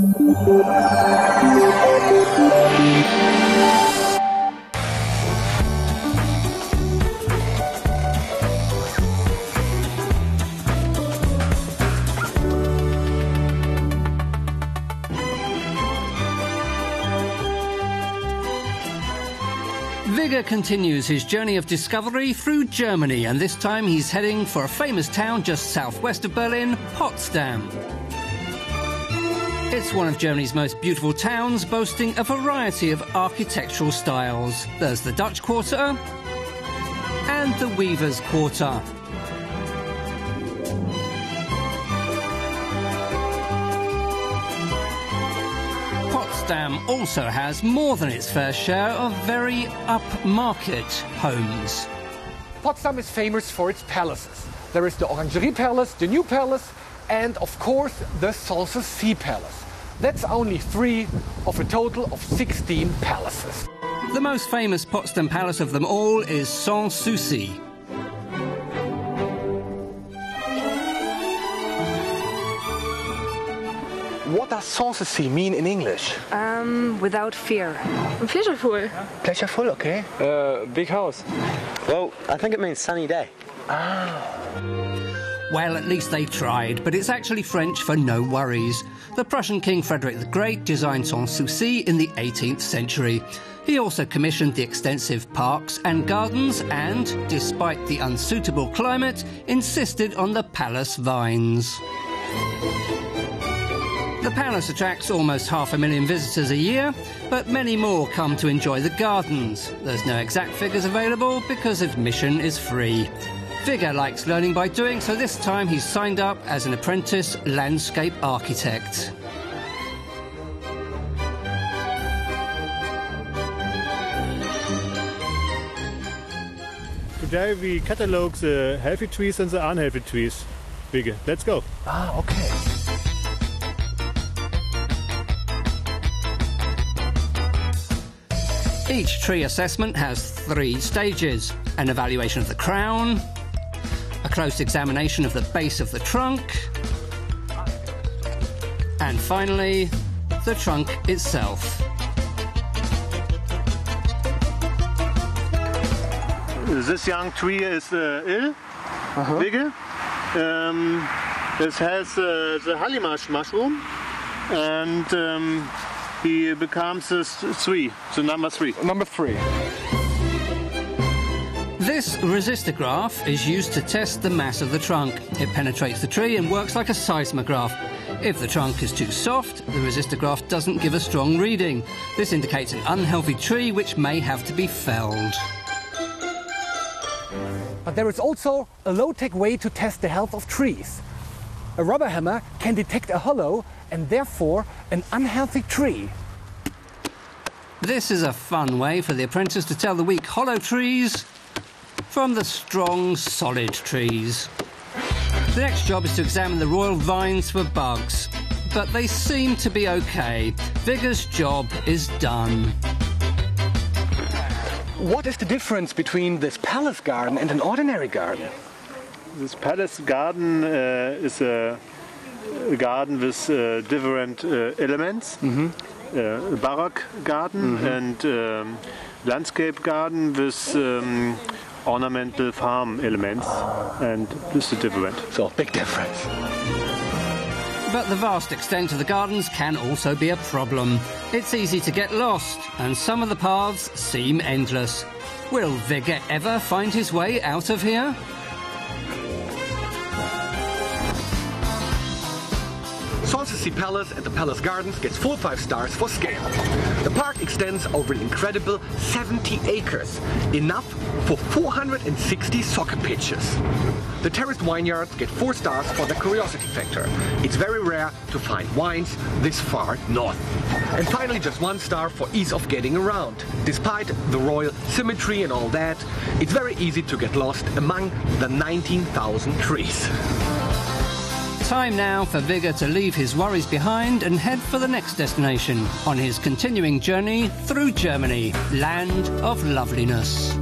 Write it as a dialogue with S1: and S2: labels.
S1: Wigge continues his journey of discovery through Germany, and this time he's heading for a famous town just southwest of Berlin, Potsdam. It's one of Germany's most beautiful towns, boasting a variety of architectural styles. There's the Dutch Quarter and the Weavers' Quarter. Potsdam also has more than its fair share of very upmarket homes.
S2: Potsdam is famous for its palaces. There is the Orangerie Palace, the New Palace, and of course the Sanssouci Palace. That's only 3 of a total of 16 palaces.
S1: The most famous Potsdam palace of them all is Sanssouci.
S2: What does Sanssouci mean in English?
S3: Without fear. Pleasureful.
S2: Pleasureful, okay.
S4: Big house.
S5: Well, I think it means sunny day.
S1: Well, at least they tried, but it's actually French for no worries. The Prussian King Frederick the Great designed Sanssouci in the 18th century. He also commissioned the extensive parks and gardens and, despite the unsuitable climate, insisted on the palace vines. The palace attracts almost 500,000 visitors a year, but many more come to enjoy the gardens. There's no exact figures available because admission is free. Wigge likes learning by doing, so this time he's signed up as an apprentice landscape architect.
S4: Today we catalogue the healthy trees and the unhealthy trees. Wigge, let's go.
S2: Okay.
S1: Each tree assessment has 3 stages: an evaluation of the crown, a close examination of the base of the trunk, and finally, the trunk itself.
S4: This young tree is ill, Wigge. This has the Hallimash mushroom, and he becomes the number 3.
S2: Number 3.
S1: This resistograph is used to test the mass of the trunk. It penetrates the tree and works like a seismograph. If the trunk is too soft, the resistograph doesn't give a strong reading. This indicates an unhealthy tree which may have to be felled.
S2: But there is also a low-tech way to test the health of trees. A rubber hammer can detect a hollow and therefore an unhealthy tree.
S1: This is a fun way for the apprentice to tell the weak hollow trees from the strong solid trees. The next job is to examine the royal vines for bugs, but they seem to be okay. Wigge's job is done.
S2: What is the difference between this palace garden and an ordinary garden?
S4: This palace garden is a garden with different elements. Baroque garden and landscape garden with ornamental farm elements, and this is different.
S2: So, big difference.
S1: But the vast extent of the gardens can also be a problem. It's easy to get lost, and some of the paths seem endless. Will Wigge ever find his way out of here?
S2: Sanssouci Palace and the Palace Gardens gets full 5 stars for scale. The park extends over an incredible 70 acres, enough for 460 soccer pitches. The terraced vineyards get 4 stars for their curiosity factor. It's very rare to find wines this far north. And finally just 1 star for ease of getting around. Despite the royal symmetry and all that, it's very easy to get lost among the 19,000 trees.
S1: Time now for Wigge to leave his worries behind and head for the next destination on his continuing journey through Germany, land of loveliness.